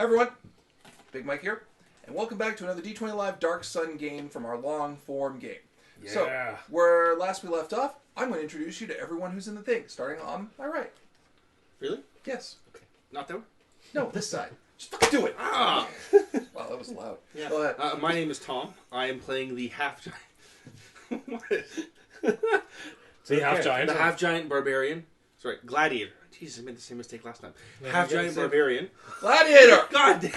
Hi everyone, Big Mike here, and welcome back to another D20 Live Dark Sun game from our long-form game. Yeah. So, where last we left off, I'm going to introduce you to everyone who's in the thing, starting on my right. Really? Yes. Okay. Not there? No, this side. Just fucking do it! Ah! Wow, that was loud. Yeah. Go ahead. My name is Tom. I am playing the half-giant... The half-giant? The half-giant barbarian. Sorry, gladiator. Jesus, I made the same mistake last time. Yeah, Half-giant barbarian. Gladiator! God damn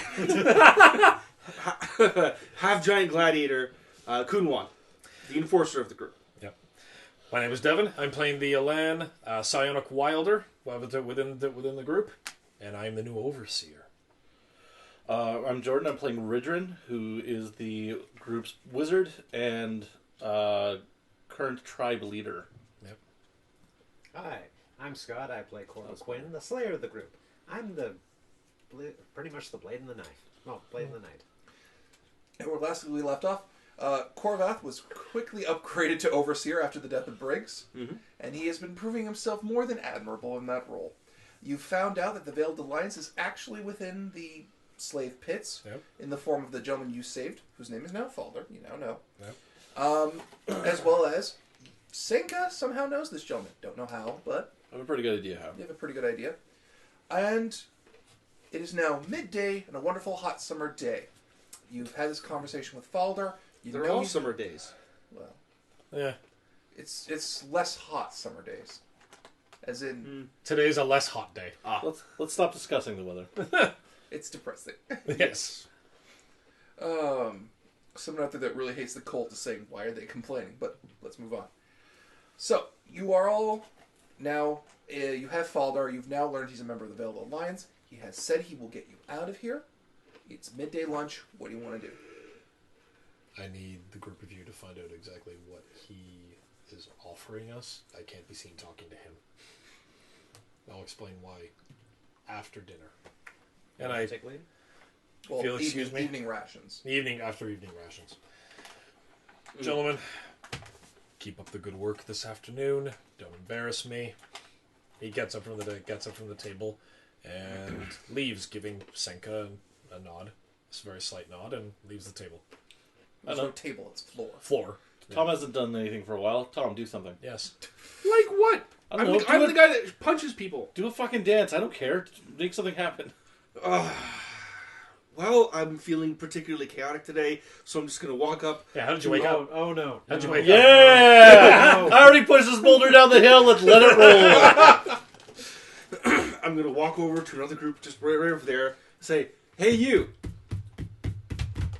it! Half-giant gladiator, Kunwan, the enforcer of the group. Yep. My name is Devin. I'm playing the Elan Psionic Wilder within the group, and I'm the new overseer. I'm Jordan. I'm playing Ridrin, who is the group's wizard and current tribe leader. Yep. Hi, I'm Scott. I play Coral Quinn, the slayer of the group. I'm pretty much the blade and the knife. No, blade and the knight. And where last we left off, Korvath was quickly upgraded to Overseer after the death of Briggs, and he has been proving himself more than admirable in that role. You found out that the Veiled Alliance is actually within the slave pits, in the form of the gentleman you saved, whose name is now Falder, you now know. As well as, Senka somehow knows this gentleman. Don't know how, but I have a pretty good idea how. you have a pretty good idea. And it is now midday and a wonderful hot summer day. You've had this conversation with Falder. They're all summer days. Well, Yeah. it's less hot summer days. As in, Today's a less hot day. Let's stop discussing the weather. it's depressing. Yes. Someone out there that really hates the cult is saying, why are they complaining? But let's move on. So, you are all now, you have Falder. You've now learned he's a member of the Veiled Alliance. He has said he will get you out of here. It's midday lunch. What do you want to do? I need the group of you to find out exactly what he is offering us. I can't be seen talking to him. I'll explain why after dinner. And I Take lead? Well, If you'll excuse me. evening rations. after evening rations. Gentlemen, keep up the good work this afternoon. Don't embarrass me. He gets up from the table and leaves, giving Senka a nod. It's a very slight nod, and leaves the table. There's no table, it's floor. Floor. Tom hasn't done anything for a while. Tom, do something. Yes. Like what? I don't know. I'm the guy that punches people. Do a fucking dance. I don't care. Make something happen. Well, I'm feeling particularly chaotic today, so I'm just going to walk up. Yeah, how did you wake up? Oh no. How'd you wake up? Yeah! I already pushed this boulder down the hill. Let's let it roll. I'm going to walk over to another group just right over there, say, hey, you.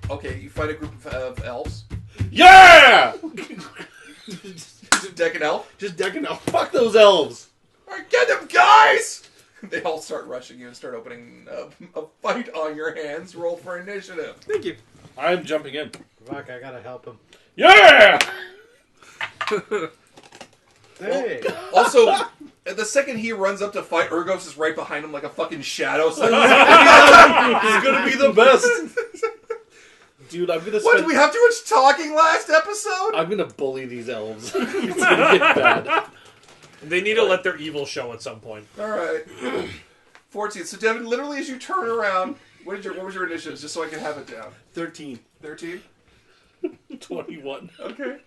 Okay, you find a group of elves. Yeah! Just deck an elf. Just decking out. Fuck those elves. Alright, get them, guys! They all start rushing you and start opening a fight on your hands. Roll for initiative. Thank you. I'm jumping in. Fuck, I gotta help him. Yeah! Hey! Also, the second he runs up to fight, Urgos is right behind him like a fucking shadow. So He's gonna be the best. Dude, I'm gonna what, spend... did we have too much talking last episode? I'm gonna bully these elves. It's gonna get bad. They need to let their evil show at some point. Alright. 14. So, Devin, literally as you turn around, what was your initiative, just so I can have it down? 13. 13? 21. Okay.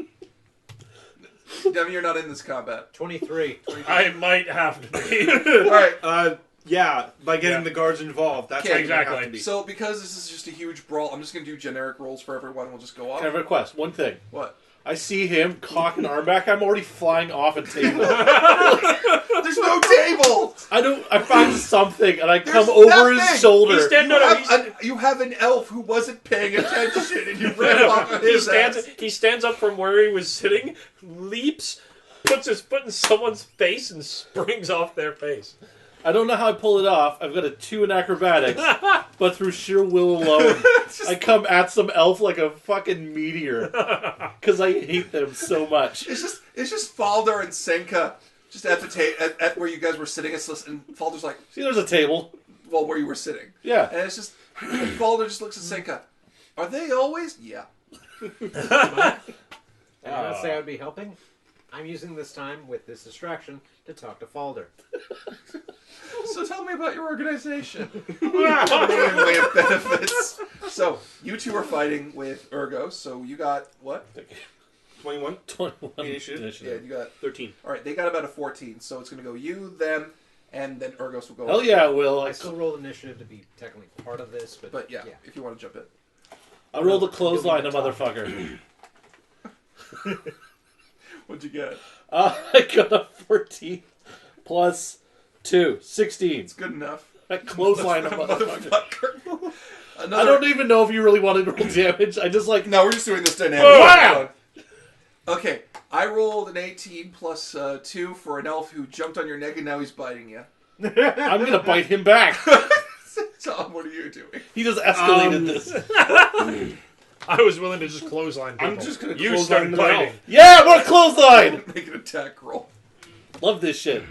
Devin, you're not in this combat. 23. I might have to be. Alright. Yeah, by getting the guards involved. That's Okay, how you have to exactly. be. So, because this is just a huge brawl, I'm just going to do generic rolls for everyone. We'll just go off. I have a request. One thing. What? I see him cock an arm back. I'm already flying off a table. There's no table! I find something and I There's come over nothing! his shoulder. He's standing You have an elf who wasn't paying attention and you ran off of his ass. He stands up from where he was sitting, leaps, puts his foot in someone's face, and springs off their face. I don't know how I pull it off. I've got a 2 in acrobatics, but through sheer will alone, I come at some elf like a fucking meteor because I hate them so much. It's just Falder and Senka just at the at where you guys were sitting, and Falder's like, See, there's a table. well, where you were sitting. Yeah. And it's just, Falder just looks at Senka. Are they always? Yeah. Did I not say I would be helping? I'm using this time with this distraction to talk to Falder. So tell me about your organization. Main way of benefits. So, you two are fighting with Urgos, so you got what? 21. 21 Initiative. Yeah, you got... 13. Alright, they got about a 14, so it's going to go you, them, and then Urgos will go... Hell yeah, Will. I still rolled initiative to be technically part of this, But yeah, if you want to jump in. I rolled a clothesline, a motherfucker. What'd you get? I got a 14 plus 2, 16. It's good enough. I clothesline a motherfucker. I don't even know if you really wanted to roll damage. I just like... No, we're just doing this dynamic. Wow! Okay, I rolled an 18 plus 2 for an elf who jumped on your neck and now he's biting you. I'm going to bite him back. Tom, what are you doing? He just escalated this. I was willing to just clothesline people. I'm just going to You close started down the biting. mouth. Yeah, what a clothesline! Make an attack roll. Love this shit.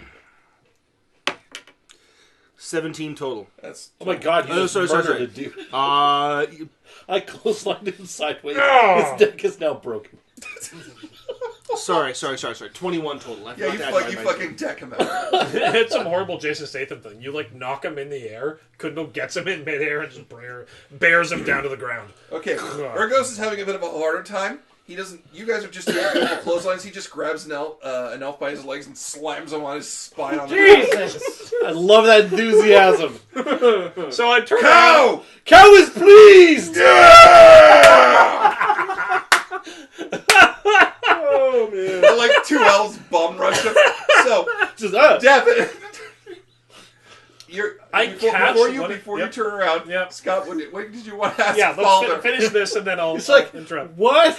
17 total. That's Oh my god, you just murdered a dude. I clotheslined him sideways. Oh. His neck is now broken. Sorry. 21 total. I yeah, forgot to you add my fucking deck him out. It's some horrible Jason Statham thing. You like knock him in the air, Kundal gets him in midair and just bears him down to the ground. Okay, Urgos is having a bit of a harder time. He doesn't. You guys are just doing normal clotheslines. He just grabs an elf by his legs and slams him on his spine on the ground. Jesus! I love that enthusiasm. So I turn Cow! Cow is pleased! Oh, man. And, like 2 elves bum rushed him. So, Just, Devin, before you Yep. turn around, Yep. Scott, what did you want to ask Yeah, Balder? let's finish this and then I'll interrupt. what?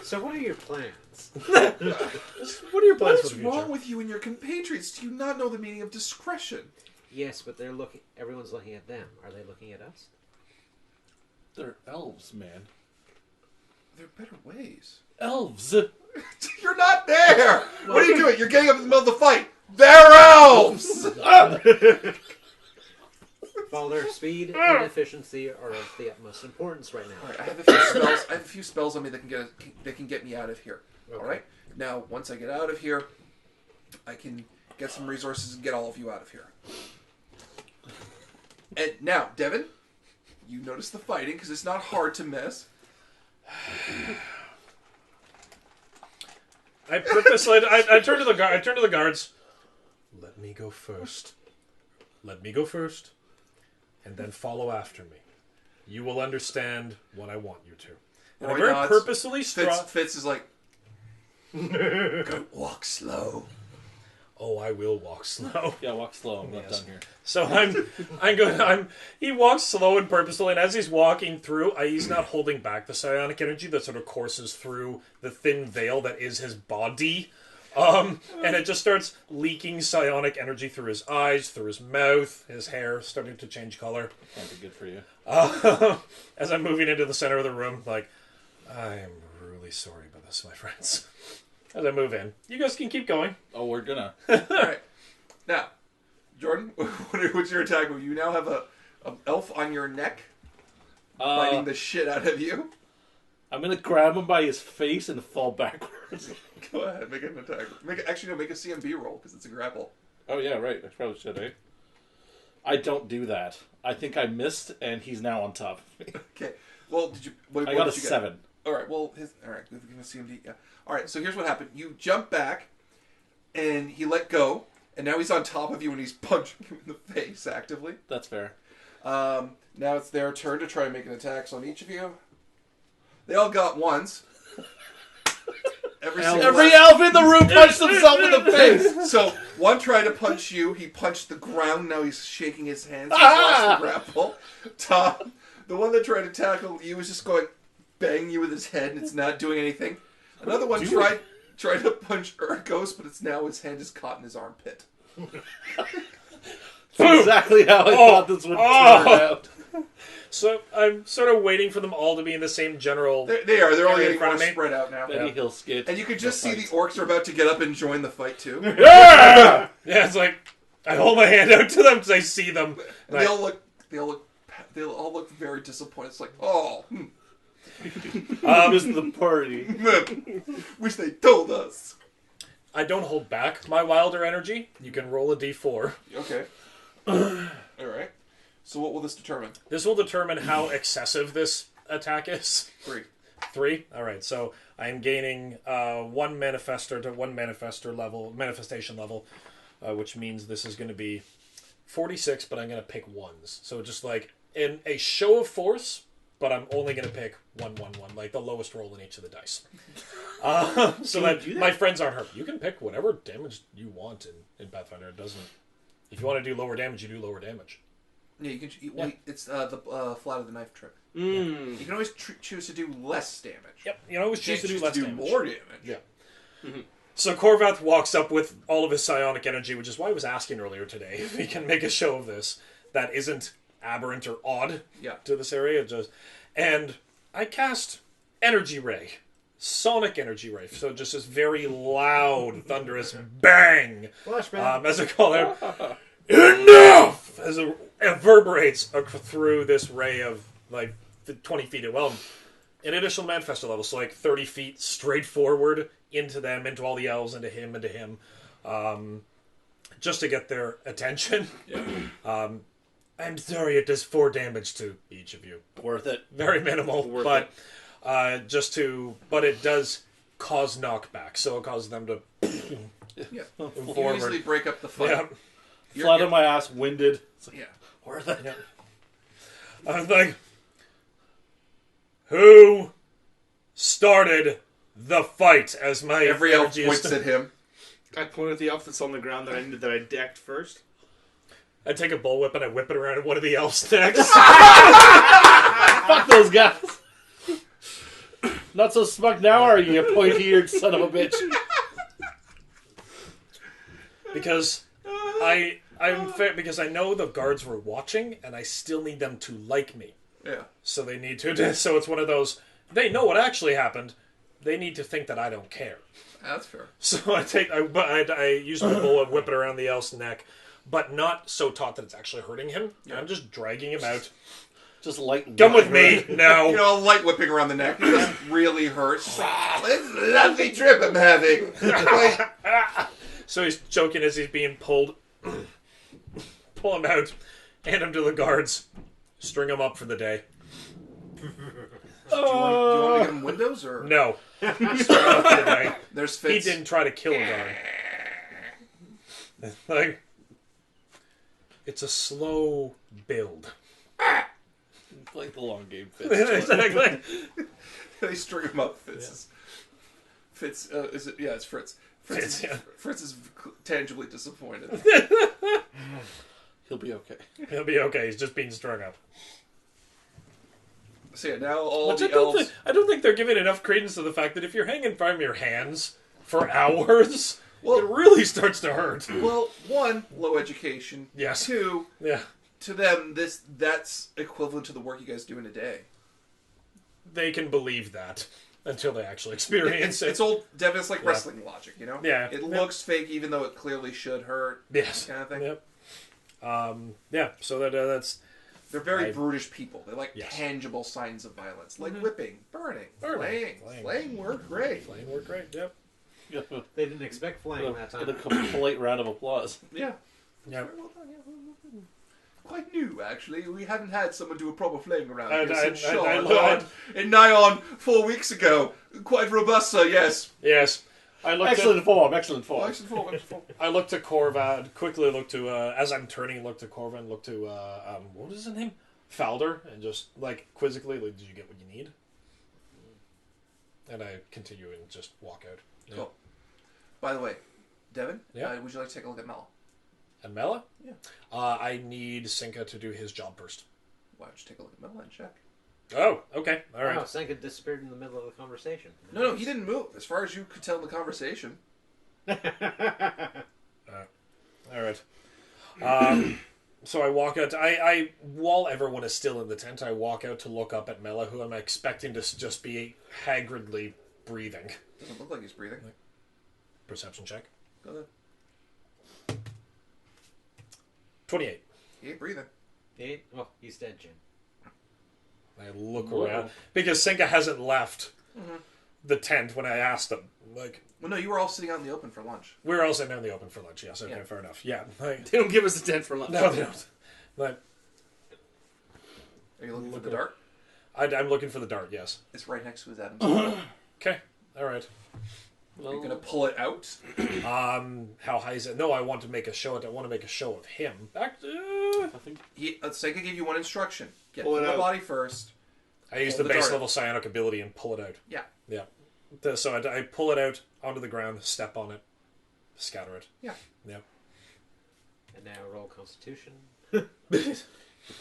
So what are your plans? What are your What plans for is the future? wrong with you and your compatriots? Do you not know the meaning of discretion? Yes, but they're looking. Everyone's looking at them. Are they looking at us? They're elves, man. There are better ways. Elves. You're not there! What are you doing? You're getting up in the middle of the fight. They're elves! Balder, speed and efficiency are of the utmost importance right now. Alright, I have a few spells on me that can get me out of here. Okay. Alright? Now, once I get out of here, I can get some resources and get all of you out of here. And now, Devin, you notice the fighting, because it's not hard to miss. I purposely I turn to the guards. Let me go first. Let me go first. And then follow after me. You will understand what I want you to. And I Roy very nods. purposefully Fitz is like, go walk slow. Oh, I will walk slow. Yeah, walk slow. I'm not Yes. done here. So he walks slow and purposefully, and as he's walking through, he's not holding back the psionic energy that sort of courses through the thin veil that is his body. And it just starts leaking psionic energy through his eyes, through his mouth, his hair starting to change color. Can't be good for you. As I'm moving into the center of the room, like, I am really sorry about this, my friends. As I move in. You guys can keep going. Oh, we're gonna. Alright. Now, Jordan, what's your attack move? You now have a elf on your neck, biting the shit out of you. I'm gonna grab him by his face and fall backwards. Go ahead, make an attack. Make a CMB roll, because it's a grapple. Oh yeah, right. I probably should, eh? I don't do that. I think I missed, and he's now on top of me. Okay. Well, did you... What I got a did you get? 7. Alright, well, alright, give him a CMD, yeah. Alright, so here's what happened. You jump back, and he let go, and now he's on top of you, and he's punching you in the face actively. That's fair. Now it's their turn to try and make an attack on each of you. They all got ones. Every elf in the room punched himself in the face. So, one tried to punch you, he punched the ground, now he's shaking his hands, he's lost the grapple. Tom, the one that tried to tackle you was just going, bang you with his head, and it's not doing anything. Another one tried to punch Urgos, but it's now his hand is caught in his armpit. That's exactly how I thought this would turn out. So I'm sort of waiting for them all to be in the same general... They are. They're all area in getting front more of me. spread out now. Benny Hill skit. And you can just see the orcs are about to get up and join the fight, too. Yeah, it's like, I hold my hand out to them because I see them. And they all look very disappointed. It's like, oh, Missed the party. wish they told us. I don't hold back my wilder energy. You can roll a d4. Okay. All right. So what will this determine? This will determine how excessive this attack is. 3. 3? Alright, so I'm gaining 1 manifestor to 1 manifestation level, which means this is going to be 46, but I'm going to pick 1s. So just like in a show of force, but I'm only going to pick 1, 1, 1, like the lowest roll in each of the dice. So that my friends aren't hurt. You can pick whatever damage you want in Pathfinder. It doesn't. If you want to do lower damage, you do lower damage. Yeah, you can. It's the flat of the knife trick. Mm. You can always choose to do less damage. Yep, you always choose to do less damage. More damage. Yeah. Mm-hmm. So Korvath walks up with all of his psionic energy, which is why I was asking earlier today if he can make a show of this that isn't aberrant or odd to this area. And I cast Energy Ray. Sonic Energy Ray. So just this very loud, thunderous bang. Flashbang. As I call it. Enough! As it reverberates through this ray of like 20 feet. Well, an additional manifesto level, so like 30 feet straight forward into them, into all the elves, into him, just to get their attention. Yeah. I'm sorry, it does 4 damage to each of you. Worth it. Very minimal, but it does cause knockback, so it causes them to You forward. easily break up the fight. Yeah. Flat on my ass, winded. It's like, Yeah. worth it. Yeah. I was like, who started the fight? As my Every elf energy points at him. I point at the elf that's on the ground that I decked first. I take a bullwhip and I whip it around at one of the elves next. Fuck those guys. Not so smug now, are you, you pointy-eared son of a bitch? Because I'm fair, because I know the guards were watching, and I still need them to like me. Yeah. So they need to. So it's one of those. They know what actually happened. They need to think that I don't care. That's fair. So I use my bullet, whip it around the elf's neck, but not so taut that it's actually hurting him. Yeah. I'm just dragging him out. Just light. Come with me. No. You know, light whipping around the neck. It doesn't really hurt. It's just like, this is a lovely trip I'm having. So he's choking as he's being pulled. Pull him out. Hand him to the guards. String him up for the day. Do you want to give him windows or No. String him up for the day. There's Fitz. He didn't try to kill a guard. Like, it's a slow build. Like the long game fits. Exactly. They string him up. Fitz. Is it? Yeah, it's Fritz. Fitz, yeah. Fritz is tangibly disappointed. He'll be okay. He'll be okay. He's just being strung up. So yeah, now all Which the elves. I don't think they're giving enough credence to the fact that if you're hanging from your hands for hours, it really starts to hurt. Well, 1, low education. Yes. 2, Yeah. to them, that's equivalent to the work you guys do in a day. They can believe that until they actually experience it. It's old Devin. It's like wrestling logic, you know. Yeah. It looks fake, even though it clearly should hurt. Yes. Kind of thing. Yep. Yeah. So that's They're very brutish people. They like Yes. tangible signs of violence, like whipping, burning, Flaying. flaying work great. Flaying work great. Yep. They didn't expect flaying that Get a time. complete round of applause. Yeah. Yep. Well done, yeah, well done. Quite new, actually. We haven't had someone do a proper flaying around And here since I- Sean in Nyon 4 weeks ago. Quite robust, sir. Yes. Yes. I looked Excellent at, form, excellent form. Excellent form, excellent form. I looked to Korva, quickly looked to, as I'm turning, looked to Korva and looked to, what is his name? Falder, and just, like, quizzically, like, did you get what you need? And I continue and just walk out. Yeah. Cool. By the way, Devin, Yeah? would you like to take a look at Mel? And Mela? Yeah. I need Sinka to do his job first. Why don't you take a look at Mel and check? Oh, okay. All right. Wow, Senka disappeared in the middle of the conversation. No, he didn't move. As far as you could tell in the conversation. All right. So I walk out. I while everyone is still in the tent, I walk out to look up at Mela, who I'm expecting to just be haggardly breathing. Doesn't look like he's breathing. Perception check. Go ahead. 28. He ain't breathing. Oh, he's dead, Jim. I look around because Sinka hasn't left the tent when I asked them. Like, Well, no, you were all sitting out in the open for lunch. we're all sitting out in the open for lunch. Yes, okay, Yeah. fair enough. Yeah, like, They don't give us a tent for lunch. no, they don't. Like, Are you looking for the dart? I'm looking for the dart, yes. It's right next to his Adam's apple. Okay, alright. You're going to pull it out? How high is it? No, I want to make a show. I want to make a show of him. I think Senka gave you one instruction. Get Pull it the out. body first. I use Pull the the base dart. level psionic ability and pull it out. Yeah. Yeah. So I pull it out onto the ground, step on it, scatter it. Yeah. Yeah. And now roll Constitution. if it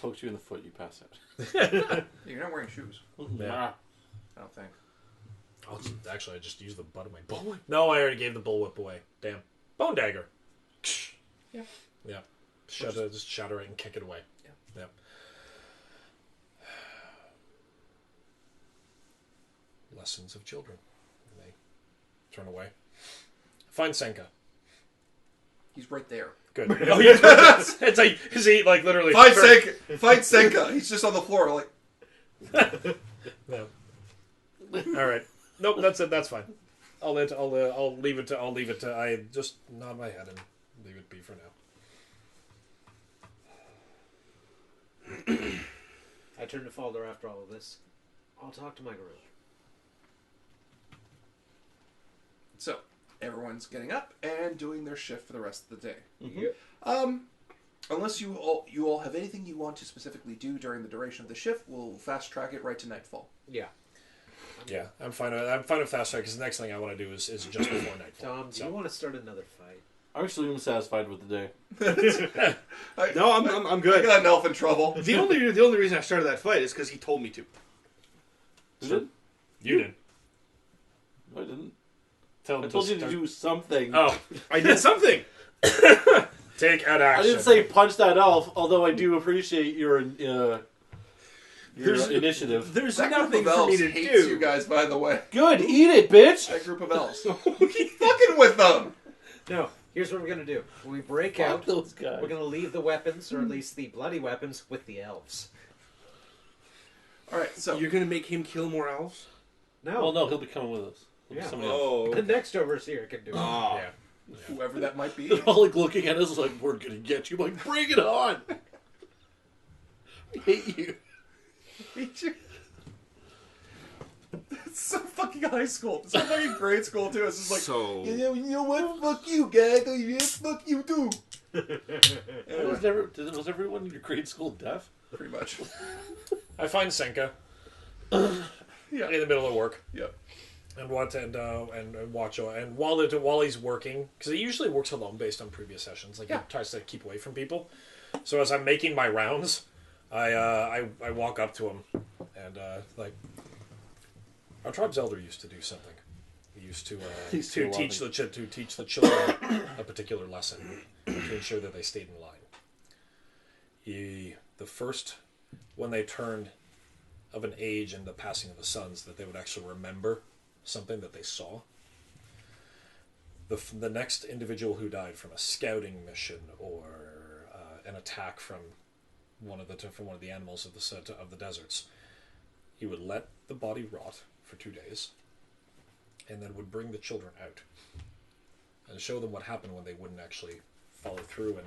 pokes you in the foot, you pass out. You're not wearing shoes, Yeah. I don't think. Actually, I just used the butt of my bullwhip. No, I already gave the bullwhip away. Damn. Bone dagger. Yeah. Yeah. Just shatter it and kick it away. Yeah. Lessons of children. And they turn away. Find Senka. He's right there. Good. Oh, yeah. It's like, is he like literally? Find Senka! Find Senka! He's just on the floor, like... No. All right. Nope. That's it. That's fine. I'll leave it to. I just nod my head and leave it be for now. I turn to Falder after all of this. I'll talk to my group. So, everyone's getting up and doing their shift for the rest of the day. Yep. Unless you all have anything you want to specifically do during the duration of the shift, we'll fast track it right to nightfall. Yeah. Yeah, I'm fine with fast track because the next thing I want to do is just before nightfall. Tom, do you want to start another fight? Actually, I'm satisfied with the day. No, I'm I good. got an elf in trouble. The only reason I started that fight is because he told me to. Did it? You did. No, I didn't. Tell him I told you to start- do something. Oh, I did something. take an I action. didn't say punch that elf, although I do appreciate your initiative. There's That nothing group of for me elves to hates do. you guys, by the way. Good, eat it, bitch! That group of elves. Keep fucking with them! No. Here's what we're going to do. When we break Fuck out, those guys. we're going to leave the weapons, or at least the bloody weapons, with the elves. Alright, so... You're gonna make him kill more elves? No. Well, no, he'll be coming with us. He'll be Yeah. somebody else. Oh. The next overseer can do it. Oh. Yeah. Whoever that might be. They're all like looking at us like, we're gonna get you. I'm like, bring it on! I hate you. It's so fucking high school. It's so fucking grade school, too. It's just like, So- you know what? Fuck you, guys. Yeah, fuck you, too. Was everyone in your grade school deaf? Pretty much. I find Senka Yeah. in the middle of work Yep. and watch and while he's working because he usually works alone based on previous sessions. Like Yeah. he tries to keep away from people. So as I'm making my rounds, I walk up to him and like our tribe's elder used to do something. He used to He's to still teach the children a particular lesson to ensure that they stayed in line. The first when they turned of an age and the passing of the sons, that they would actually remember something that they saw. The next individual who died from a scouting mission or an attack from one of the animals of the deserts, he would let the body rot for 2 days, and then would bring the children out and show them what happened when they wouldn't actually follow through and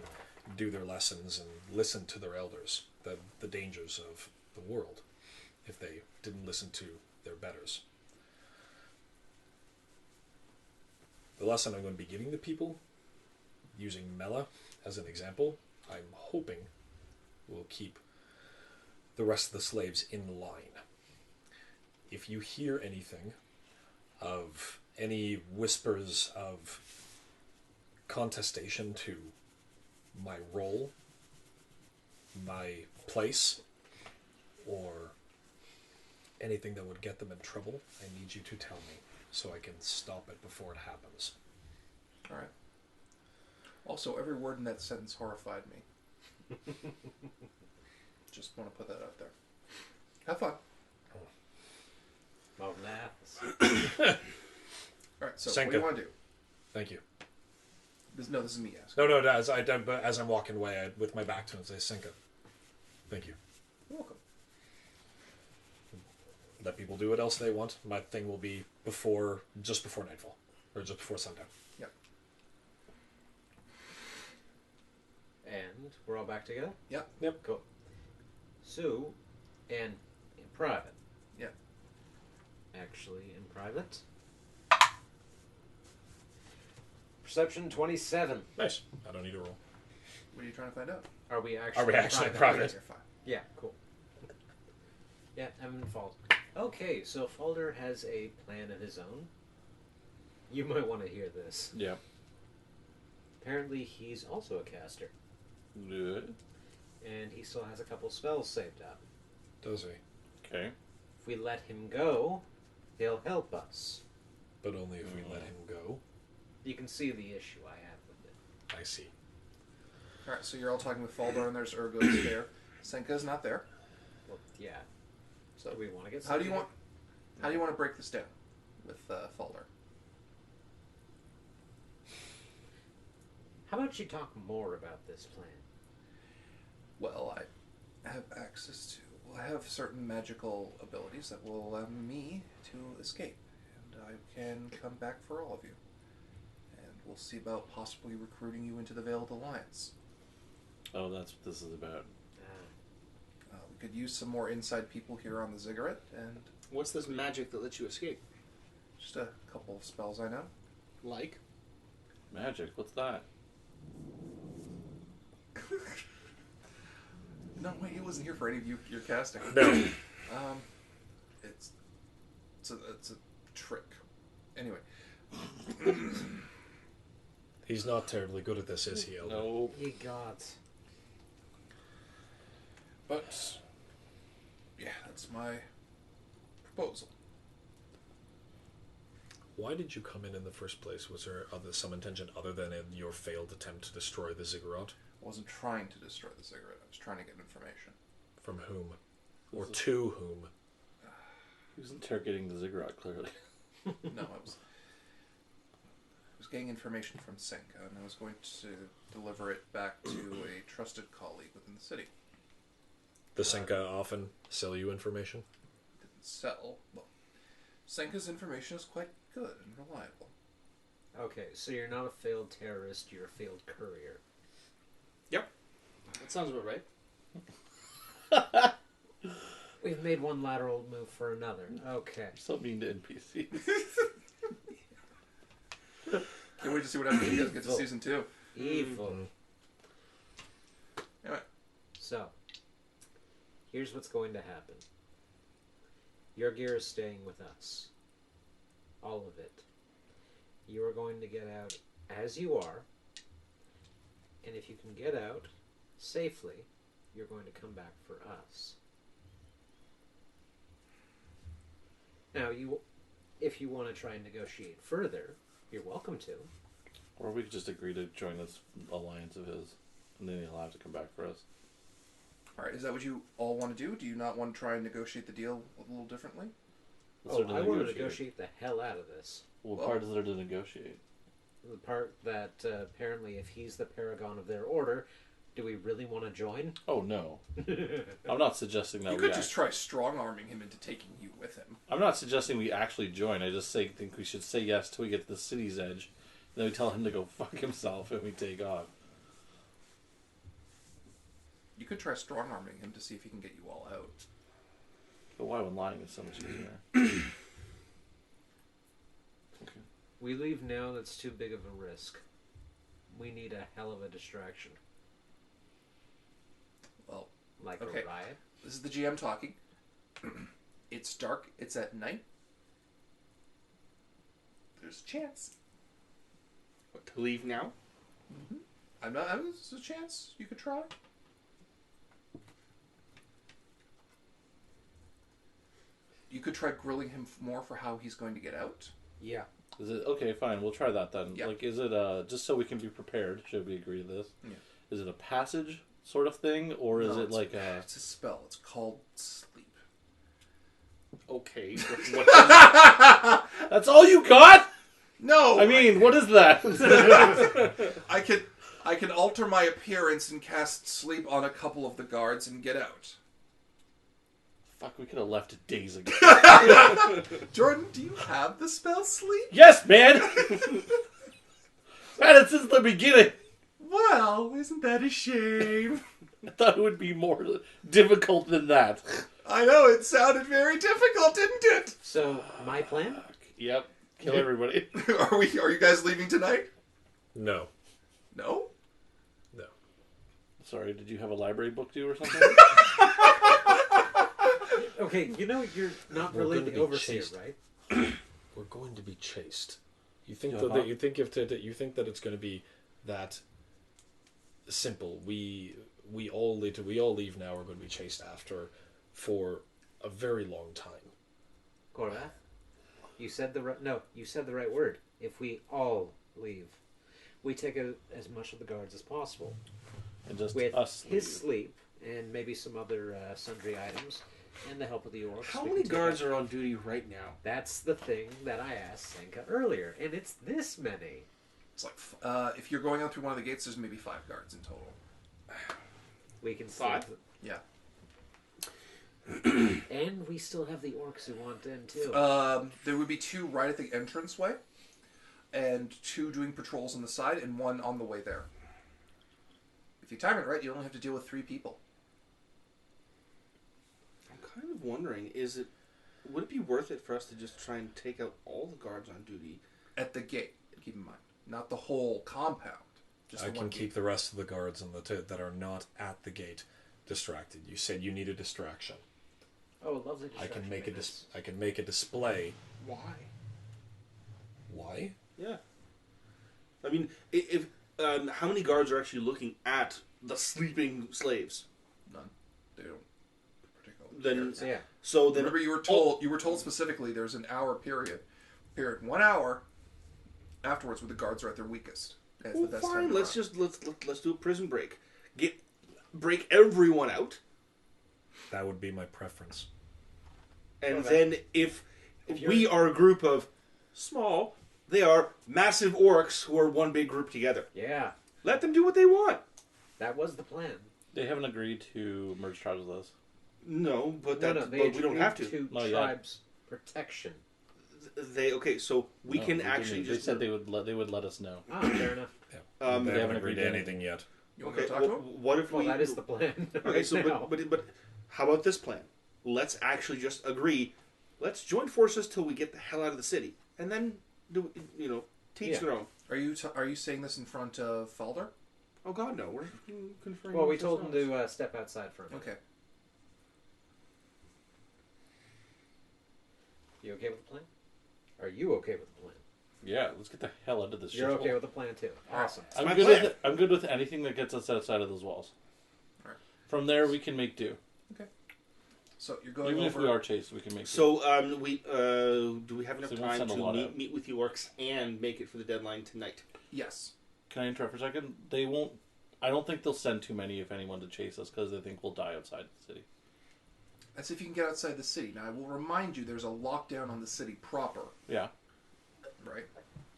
do their lessons and listen to their elders, the dangers of the world, if they didn't listen to their betters. The lesson I'm going to be giving the people, using Mela as an example, I'm hoping will keep the rest of the slaves in line. If you hear anything of any whispers of contestation to my role, my place, or anything that would get them in trouble, I need you to tell me so I can stop it before it happens. Alright. Also, every word in that sentence horrified me. Just want to put that out there. Have fun. Well, laughs. Alright, so Senka. what do you want to do? Thanking you. This is me asking. No, as I'm walking away, with my back to him, I say, Senka, thank you. You're welcome. Let people do what else they want. My thing will be just before nightfall, or just before sundown. Yep. And we're all back together? Yep. Yep. Cool. So, And in private. Yeah. Actually, in private. Perception 27. Nice. I don't need a roll. What are you trying to find out? Are we actually private? You're fine. Yeah, cool. Yeah, Evan Falls. Okay, so Falder has a plan of his own. You might want to hear this. Yeah. Apparently, he's also a caster. Good. And he still has a couple spells saved up. Does he? Okay. If we let him go, he'll help us. But only if we let him go. You can see the issue I have with it. I see. Alright, so you're all talking with Falder, and there's Urgo's there. Senka's not there. Well, yeah. So Do we want to get how do you something? want to break this down with Falder? How about you talk more about this plan? Well, I have access to. Well, I have certain magical abilities that will allow me to escape, and I can come back for all of you. And we'll see about possibly recruiting you into the Veiled Alliance. Oh, that's what this is about. We could use some more inside people here on the Ziggurat, and What's this magic that lets you escape? just a couple of spells I know. Like? Magic, what's that? No, wait, he wasn't here for any of your casting. No. It's a trick. Anyway, He's not terribly good at this, is he, Elder? No. Ye gods. but yeah, that's my proposal. Why did you come in the first place? Was there some intention other than in your failed attempt to destroy the ziggurat? I wasn't trying to destroy the Ziggurat. I was trying to get information. From whom? Or to whom? He was interrogating the ziggurat, clearly. No, I was getting information from Senka, and I was going to deliver it back to a trusted colleague within the city. Does Senka often sell you information? Didn't sell. Well, Senka's information is quite good and reliable. Okay, so you're not a failed terrorist, you're a failed courier. Yep. That sounds about right. We've made one lateral move for another. Okay. So mean to NPCs. Can't wait to see what happens when you guys get to season 2. Evil. Anyway, So, here's what's going to happen. Your gear is staying with us. All of it. You are going to get out as you are. And if you can get out safely, you're going to come back for us. Now, if you want to try and negotiate further, you're welcome to. Or we could just agree to join this alliance of his, and then he'll have to come back for us. alright, is that what you all want to do? Do you not want to try and negotiate the deal a little differently? What's there to I want to negotiate the hell out of this. What part is there to negotiate? The part that apparently if he's the paragon of their order, do we really want to join? Oh, no. I'm not suggesting that You could just try strong-arming him into taking you with him. I'm not suggesting we actually join. I just think we should say yes till we get to the city's edge. Then we tell him to go fuck himself and we take off. You could try strong-arming him to see if he can get you all out. But why when lying is so much easier? Okay. We leave now, that's too big of a risk. We need a hell of a distraction. Well, Like okay. a riot. This is the GM talking. It's dark. It's at night. There's a chance. What, to leave now? There's a chance. You could try. You could try grilling him more for how he's going to get out. Yeah. Is it okay? Fine, we'll try that then. Yeah. Like, is it just so we can be prepared? Should we agree to this? Yeah. Is it a passage sort of thing, or is No, it like a? It's a spell. It's called sleep. Okay. What That's all you got? No, I mean, what is that? I can alter my appearance and cast sleep on a couple of the guards and get out. Fuck, we could have left it days ago. Jordan, do you have the spell sleep? Yes, man. Had it since the beginning. Well, isn't that a shame? I thought it would be more difficult than that. I know, it sounded very difficult, didn't it? So, my plan? Yep. Kill everybody. Are you guys leaving tonight? No. No? No. Sorry, did you have a library book due or something? Okay, you know you're not We're really gonna the be overseer, chased. right? We're going to be chased. You think Uh-huh. that you think that it's going to be that simple? We all leave now. We're going to be chased after for a very long time. Korvath, you said the right word. If we all leave, we take as much of the guards as possible. And just With us. his leave. sleep and maybe some other sundry items and the help of the orcs. How we many can take guards out- are on duty right now? That's the thing that I asked Senka earlier, and it's this many. It's like, if you're going out through one of the gates, there's maybe 5 guards in total. We can Five? sleep. Yeah. And we still have the orcs who want in too. There would be 2 right at the entranceway, and 2 doing patrols on the side, and 1 on the way there. If you time it right, you only have to deal with 3 people. I'm kind of wondering, would it be worth it for us to just try and take out all the guards on duty? At the gate, keep in mind. Not the whole compound. Just I the can one keep gate. the rest of the guards that are not at the gate distracted. You said you need a distraction. Oh, lovely I distraction. can make a maintenance. I can make a display. Why? Why? Yeah. I mean, if how many guards are actually looking at the sleeping slaves? None. They don't particularly Then, So, yeah. so then, Remember, you were told specifically there's an hour period. 1 hour afterwards, where the guards are at their weakest. That's well, the best time fine. to Let's run. just let's do a prison break. Break everyone out, That would be my preference. and Okay. then if we are a group of small, they are massive orcs who are one big group together. Yeah, Let them do what they want. that was the plan. They haven't agreed to merge tribes with us. No, but No, that they but we don't agreed have to. Not yet. tribes protection. So we No, can they actually didn't. just. They said they would let us know. Ah, fair enough. They They haven't haven't agreed to agreed to anything yet. You want to Okay, go talk to well, him? what if Well, we? that is the plan. Okay, right so now. but how about this plan? Let's actually just agree. Let's join forces till we get the hell out of the city, and then teach Yeah. their own. Are you saying this in front of Falder? Oh God, no! We're conferring. Well, we with told him ourselves. to step outside for a minute. Okay. You okay with the plan? Are you okay with the plan? Yeah, let's get the hell out of this. You're shithole. okay with the plan too. Awesome. my I'm good plan. with I'm good with anything that gets us outside of those walls. Alright. From there, we can make do. So you're going Even if over. we are chased, we can make do. So do we have enough So we won't time send a to lot out. meet with the orcs and make it for the deadline tonight? Yes. Can I interrupt for a second? They won't. I don't think they'll send too many, if anyone, to chase us because they think we'll die outside the city. That's if you can get outside the city. Now I will remind you, there's a lockdown on the city proper, Yeah. right?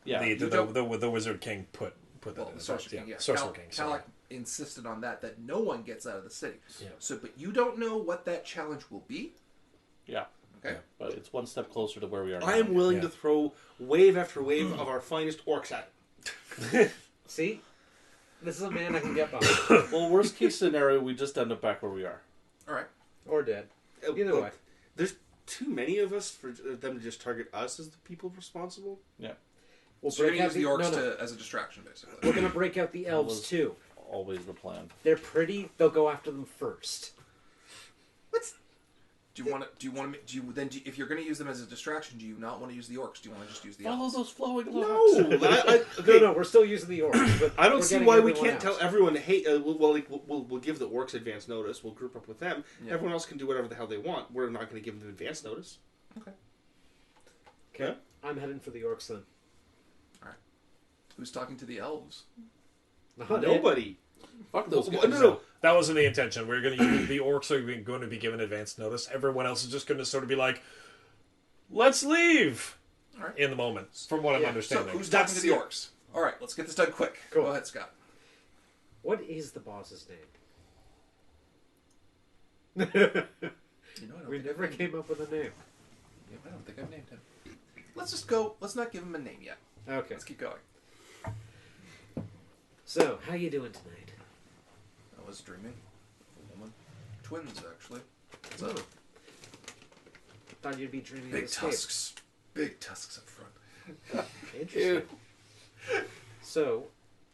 Yeah. You don't- The Wizard King put that Well, in the the Sorcerer text. King, yeah. Sorcerer King. Sorry. Kalak insisted on that no one gets out of the city. Yeah. So, but you don't know what that challenge will be. Yeah. Okay. Yeah. But it's one step closer to where we are now. I am willing Yeah. to throw wave after wave of our finest orcs at it. See, this is a man I can get behind. Well, worst case scenario, we just end up back where we are. All right. Or dead. Either Look, way. there's too many of us for them to just target us as the people responsible. Yeah. We'll So you're break gonna out use the orcs no. as a distraction, basically. We're gonna break out the elves was- too. Always the plan. They're pretty. They'll go after them first. Do you if you're going to use them as a distraction, do you not want to use the orcs? Do you want to just use the Follow elves? those flowing No, locks. okay. No, we're still using the orcs. But I don't we're see getting why we everyone can't else. tell everyone. Hey, we'll give the orcs advance notice. We'll group up with them. Yeah. Everyone else can do whatever the hell they want. We're not going to give them advance notice. Okay. Okay, I'm heading for the orcs then. Who's talking to the elves? Nobody. Fuck those Well, guys. no. That wasn't the intention. We're going to the orcs are going to be given advance notice. Everyone else is just going to sort of be like, "Let's leave." All right. In the moment, from what I'm Yeah. So understanding. who's talking to the orcs? All right, let's get this done quick. Cool. Go ahead, Scott. What is the boss's name? You know, I don't We think never I've named came up with a name. him. Yeah, I don't think I've named him. Let's just go. Let's not give him a name yet. Okay. Let's keep going. So, how you doing tonight? I was dreaming of a woman. Twins, actually. It's Oh. thought you'd be dreaming of Big escape. tusks. Big tusks up front. Interesting. So,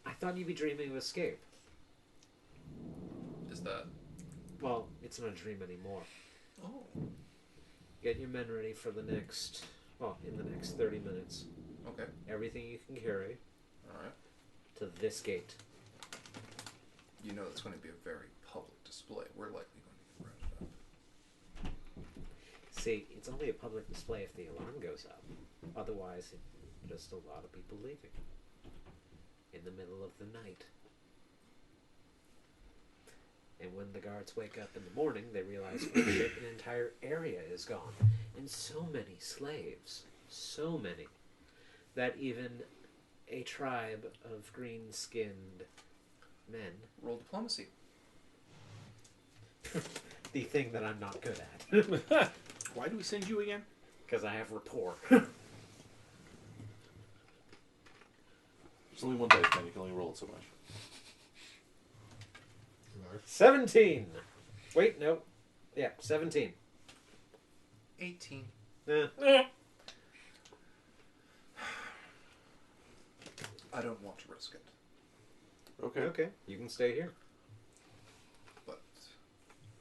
I thought you'd be dreaming of escape. Is that... Well, it's not a dream anymore. Oh. Get your men ready for the next... Well, in the next 30 minutes. Okay. Everything you can carry Alright. to this gate. You know it's going to be a very public display. We're likely going to get rounded up. See, it's only a public display if the alarm goes up. Otherwise, it's just a lot of people leaving. In the middle of the night. And when the guards wake up in the morning, they realize oh shit, an entire area is gone. And so many slaves. So many. That even a tribe of green-skinned men... Roll diplomacy. The thing that I'm not good at. Why do we send you again? Because I have rapport. There's only one dice, man. You can only roll it so much. 17! Wait, no. Yeah, 17. 18. I don't want to risk it. Okay. Okay, you can stay here. But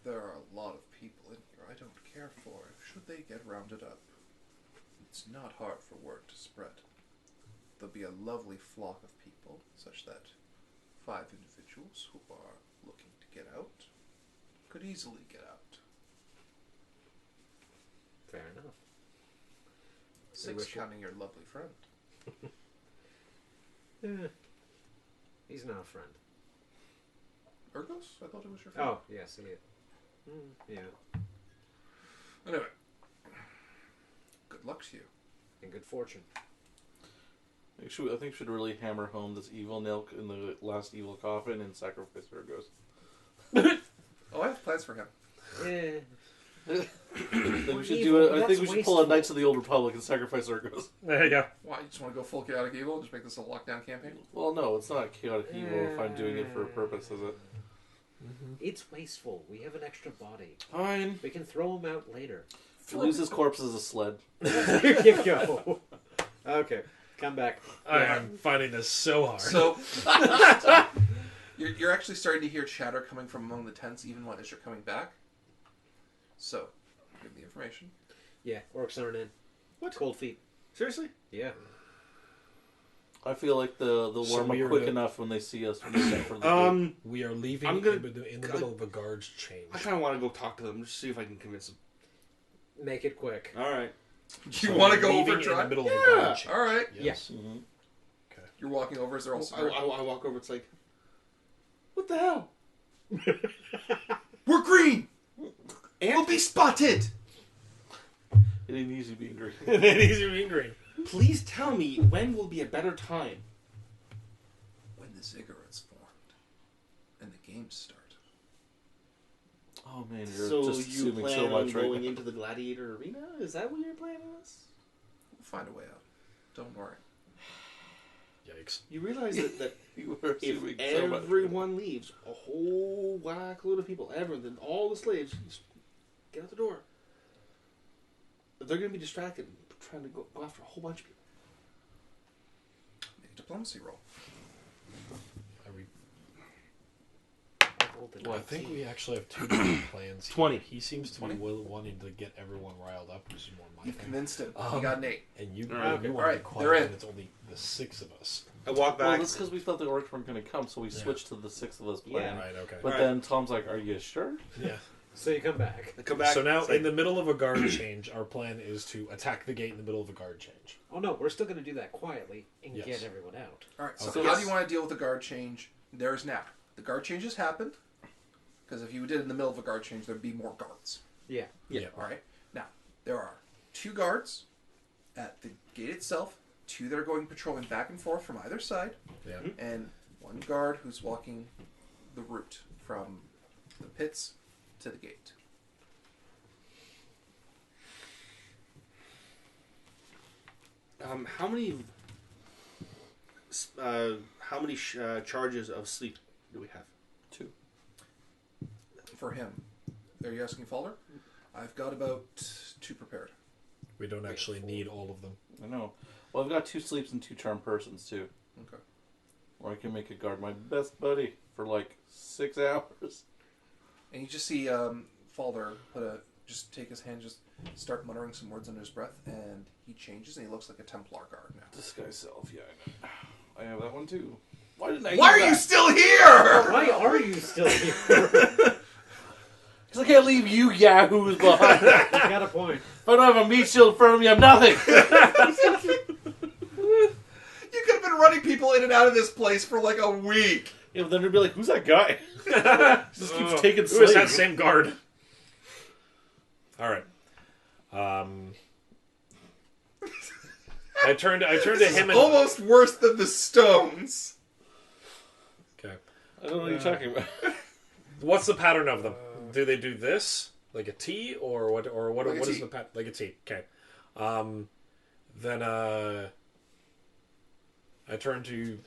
there are a lot of people in here I don't care for. Should they get rounded up, it's not hard for word to spread. There'll be a lovely flock of people, such that 5 individuals who are looking to get out could easily get out. Fair enough. 6 wish you- counting your lovely friend. He's not a friend. Urgos? I thought it was your friend. Oh, yes, he is. Yeah. Anyway. Good luck to you. And good fortune. I think we should really hammer home this evil nail in the last evil coffin and sacrifice Urgos. Oh, I have plans for him. Yeah. I think we should Evil, do it. I think we that's should pull a wasteful. Knights of the Old Republic and sacrifice Urgos. There you go. Why, you just want to go full chaotic evil and just make this a lockdown campaign? Well, no, it's not chaotic evil if I'm doing it for a purpose, is it? It's wasteful. We have an extra body. Fine. We can throw him out later. We'll use his corpse as a sled. There you go. Okay, come back. I am finding this so hard. So, you're actually starting to hear chatter coming from among the tents even as you're coming back. So, give the information. Yeah, orcs aren't in. What? Cold feet. Seriously? Yeah. I feel like they'll So warm we are up quick the- enough when they see us. When they step for the gate. We are leaving I'm gonna- in the middle of a guard's change. I kind of want to go talk to them, just see if I can convince them. Make it quick. All right. You So want to go leaving over in the drive? middle of a Yeah. guard change. All right. Yes. Mhm. You're walking over as they're all I surrounded. walk over. It's like, what the hell? We're green! And We'll be spotted! It ain't easy being green. It is being green. please tell me when will be a better time. When the ziggurats formed and the games start. Oh man, you're So just you assuming plan so on much right going now. into the gladiator arena? Is that what your plan is? We'll find a way out. Don't worry. Yikes. You realize that You were if assuming so much. everyone leaves, a whole whack load of people, then all the slaves, just get out the door. They're going to be distracted, trying to go after a whole bunch of people. Make a diplomacy roll. Are we, Rolled a well, I think 19. we actually have two different plans. Here. 20. He seems to 20? be wanting to get everyone riled up, which is more my You've thing. convinced him. You got an 8. And you, All right. you Okay. want All to right, be quiet, they're in. and it's only the 6 of us. I walk Well, back. that's because we thought the orcs weren't going to come, so we Yeah. switched to the 6 of us plan. Right, okay. But Right. then Tom's like, "Are you sure?" Yeah. So you come back. I come back. So now, it's like, in the middle of a guard change, our plan is to attack the gate in the middle of a guard change. Oh no, we're still going to do that quietly and Yes. get everyone out. Alright, so Okay. how do you want to deal with the guard change? There's now. The guard change has happened. Because if you did it in the middle of a guard change, there'd be more guards. Yeah. Yeah. Alright? Now, there are 2 guards at the gate itself, 2 that are going patrolling back and forth from either side, Yeah. and 1 guard who's walking the route from the pits to the gate. how many charges of sleep do we have? 2. For him. Are you asking Falder? I've got about 2 prepared. We don't actually need all of them. I know. Well, I've got 2 sleeps and 2 charm persons too. Okay. Or I can make a guard my best buddy for like 6 hours. And you just see Falder just take his hand, just start muttering some words under his breath, and he changes, and he looks like a Templar guard now. Disguise self, yeah, I know. I have that one too. Why didn't I? Why are you still here? Why are you still here? Because I can't leave you yahoos behind. You got a point. If I don't have a meat shield in front of me, I'm nothing. You could have been running people in and out of this place for like a week. Yeah, but then they'd be like, "Who's that guy?" Just keeps taking Who is that slaves. same guard? All right. I turned to him and Almost worse than the stones. okay. I don't know what you're talking about. What's the pattern of them? Do they do this like a T or what? Or what? Like a What is T. the pattern? Like a T. Okay. Then I turn to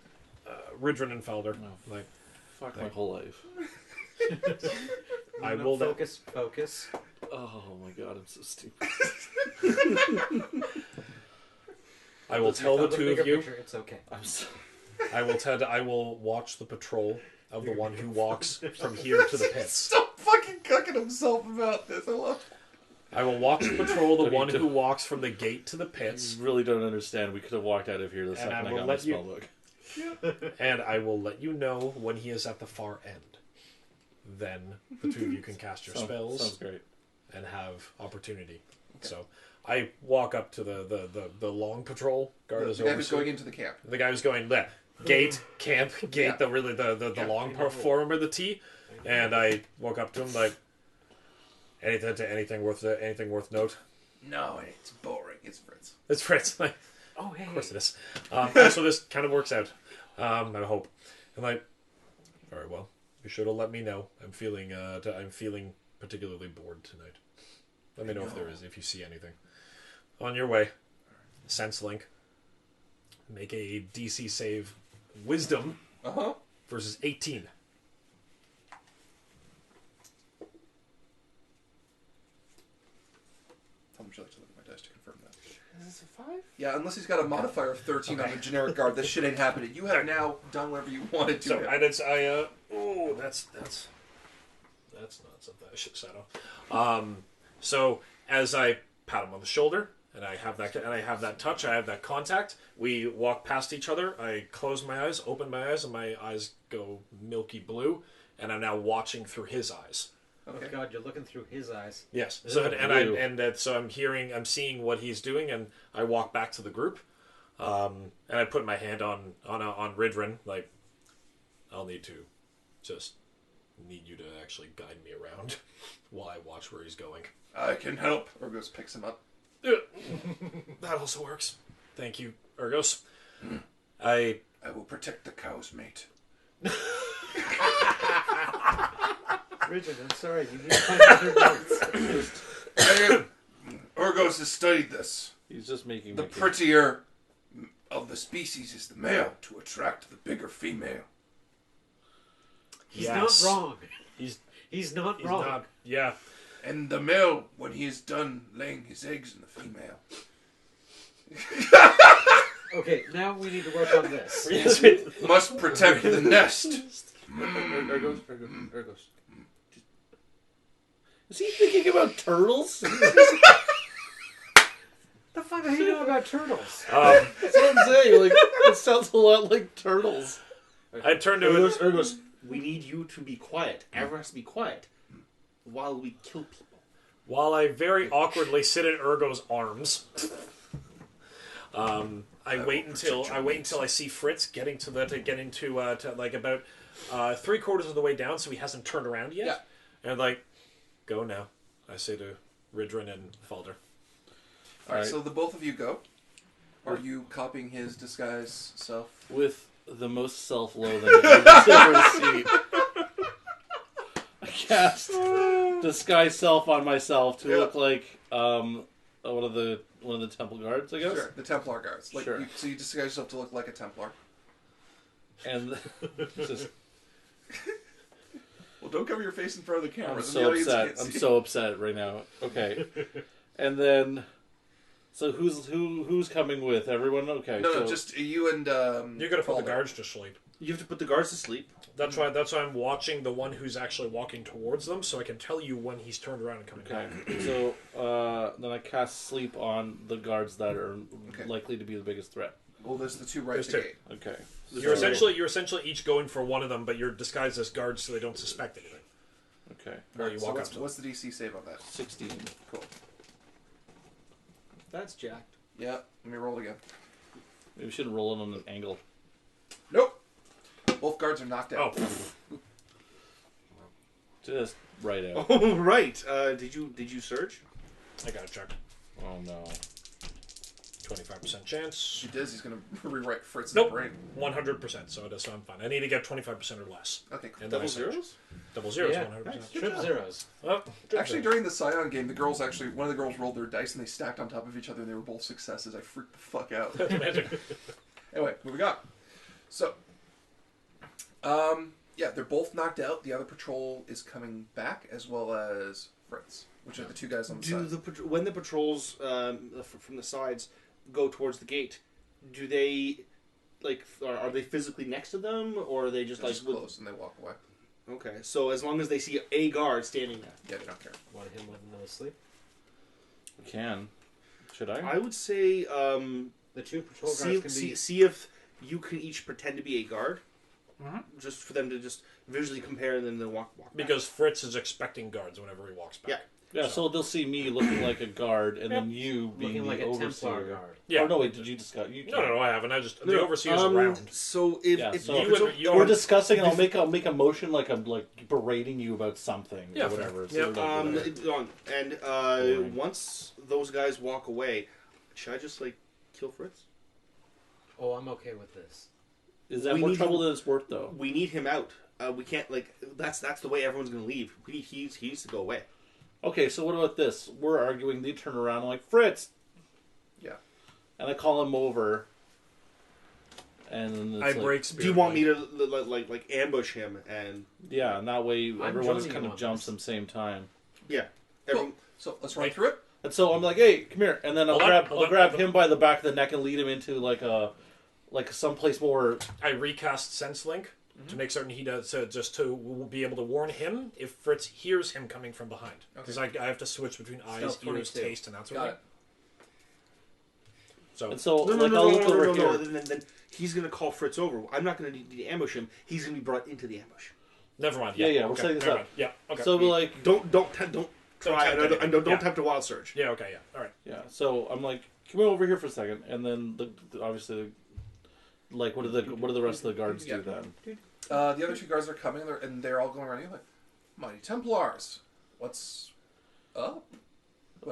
Ridrin and Felder. Like Fuck my whole life. I will. Focus. Oh my god, I'm so stupid. I will tell the two of you. Picture, it's okay. I'm so... I will watch the patrol of the one who walks from here to the pits. Stop fucking cooking himself about this. I love it. I will watch the patrol the Don't one need to- who walks from the gate to the pits, You really don't understand. We could have walked out of here the And second I I will got my let you- spell book. and I will let you know when he is at the far end. Then the two of you can cast your spells Sounds great. and have opportunity. So I walk up to the long patrol guard is The guy over. who's going into the camp. The guy who's going there. Gate, camp, gate, Yeah. the long form of the T. And I walk up to him like, anything worth note? No, it's boring. It's Fritz. It's Fritz. Like, Oh, hey. of course it is. So this kind of works out. I hope. I'm like, all right, well, be sure to let me know. I'm feeling particularly bored tonight. Let me know if you see anything. On your way, sense link. Make a DC save, Wisdom versus 18. How much would you like to look at my dice to confirm that? Is this a 5? Yeah, unless he's got a modifier of 13 on the generic guard, this shit ain't happening. You have now done whatever you wanted to. So that's not something I should have said off. So as I pat him on the shoulder, and I have that touch, I have that contact. We walk past each other. I close my eyes, open my eyes, and my eyes go milky blue. And I'm now watching through his eyes. Okay. Oh God, you're looking through his eyes. Yes. So so I'm seeing what he's doing, and I walk back to the group, and I put my hand on Ridrin, like, I'll need you to actually guide me around while I watch where he's going. I can help. Urgos picks him up. That also works. Thank you, Urgos. I I will protect the cows, mate. Richard, I'm sorry. You need to find other notes. Urgos has studied this. He's just making The my case. prettier of the species is the male to attract the bigger female. He's Yes. not wrong. He's not wrong. not. Yeah. And the male, when he is done laying his eggs in the female. Okay, now we need to work on this. Must protect the nest. Ergos. Is he thinking about turtles? The fuck do you know about turtles? That's what I'm saying. Like, it sounds a lot like turtles. I turned to Ergos, we need you to be quiet. Everyone has to be quiet while we kill people. while I very awkwardly sit in Urgo's arms. I wait until I see Fritz getting to like about 3/4 of the way down, so he hasn't turned around yet. Yeah. And like, go now. I say to Ridrin and Falder. Alright, so the both of you go. Are you copying his disguise self? With the most self-loathing I've ever seen. I cast disguise self on myself to look like one of the temple guards, I guess. Sure, the Templar guards. Like, Sure. so you disguise yourself to look like a Templar. And just, Well, don't cover your face in front of the camera. I'm then the so audience upset. can't I'm see. so upset right now. Okay. And then So who's coming with everyone? Okay. No, so no, just you and You're gonna put the Balder. guards to sleep. You have to put the guards to sleep. That's why I'm watching the one who's actually walking towards them, so I can tell you when he's turned around and coming Okay. back. So then I cast sleep on the guards that are Okay. likely to be the biggest threat. Well, there's the two right There's at the two. gate. Okay. You're essentially each going for one of them, but you're disguised as guards so they don't suspect anything. Okay. Or you So walk up what's, to them. what's the DC save on that? 16. Cool. That's jacked. Yeah, let me roll it again. Maybe we shouldn't roll it on an angle. Nope. Both guards are knocked Oh, out. Just right out. Oh right. Did you surge? I gotta check. Oh no. 25% chance. He does. He's going to rewrite Fritz's Nope. brain. 100%, so I'm fine. I need to get 25% or less. Okay, cool. And then I Double surge. zeros? Double zeros, Yeah. 100%. Trip zeros. Oh, Actually, during the Scion game, one of the girls rolled their dice and they stacked on top of each other and they were both successes. I freaked the fuck out. Anyway, moving on. So, yeah, they're both knocked out. The other patrol is coming back, as well as Fritz, which are the two guys on the side. When the patrols from the sides go towards the gate, do they are they physically next to them, or are they just They're like just close and they walk away. Okay, so as long as they see a guard standing there, Yeah, they don't care. Want him with no sleep? We can. Should I? I would say The two patrol guards see, can see, be. see if you can each pretend to be a guard, just for them to just visually compare and then walk back. because Fritz is expecting guards whenever he walks back. Yeah. Yeah, so they'll see me looking like a guard, and then you being Looking the like a overseer. Templar guard. Yeah. Oh no, wait, did you discuss? You No, I haven't. The No, overseer's around. So if, Yeah, if so- if You it's and- o- you We're are- discussing, and I'll make a motion like I'm like berating you about something Yeah, or whatever. fair. So like, whatever. Boring. once those guys walk away, should I just kill Fritz? Oh, I'm okay with this. Is that we more need trouble to- than it's worth though? We need him out. We can't that's the way everyone's gonna leave. He needs to go away. Okay, so what about this? We're arguing. They turn around. I'm like Fritz, Yeah. and I call him over, and then it's I like, break spirit. Do you want me to ambush him and Yeah, and that way everyone just joining kind you of on jumps this. at the same time. yeah? Cool. Everyone, So let's run through it. And so I'm like, "Hey, come here!" And then I'll Hold on, hold I'll on, grab hold him by the back of the neck and lead him into like someplace more. I recast Sense Link to make certain he does, to be able to warn him if Fritz hears him coming from behind. Because I have to switch between eyes, Stealth ears, 22. taste, and that sort Got of it. thing. So, And so no, like I'll look over here. Then he's gonna call Fritz over. I'm not gonna need to ambush him. He's gonna be brought into the ambush. never mind. Yeah, we're okay, setting this never up. mind. Yeah, okay. So we're like, Don't try. tempt anything. Don't Yeah. tempt a wild surge. yeah, okay, yeah. All right. yeah. So I'm like, come over here for a second, and then obviously, like, what do the rest of the guards Yeah. do then? The other two guards are coming, and they're all going around you like, Mighty Templars, what's up?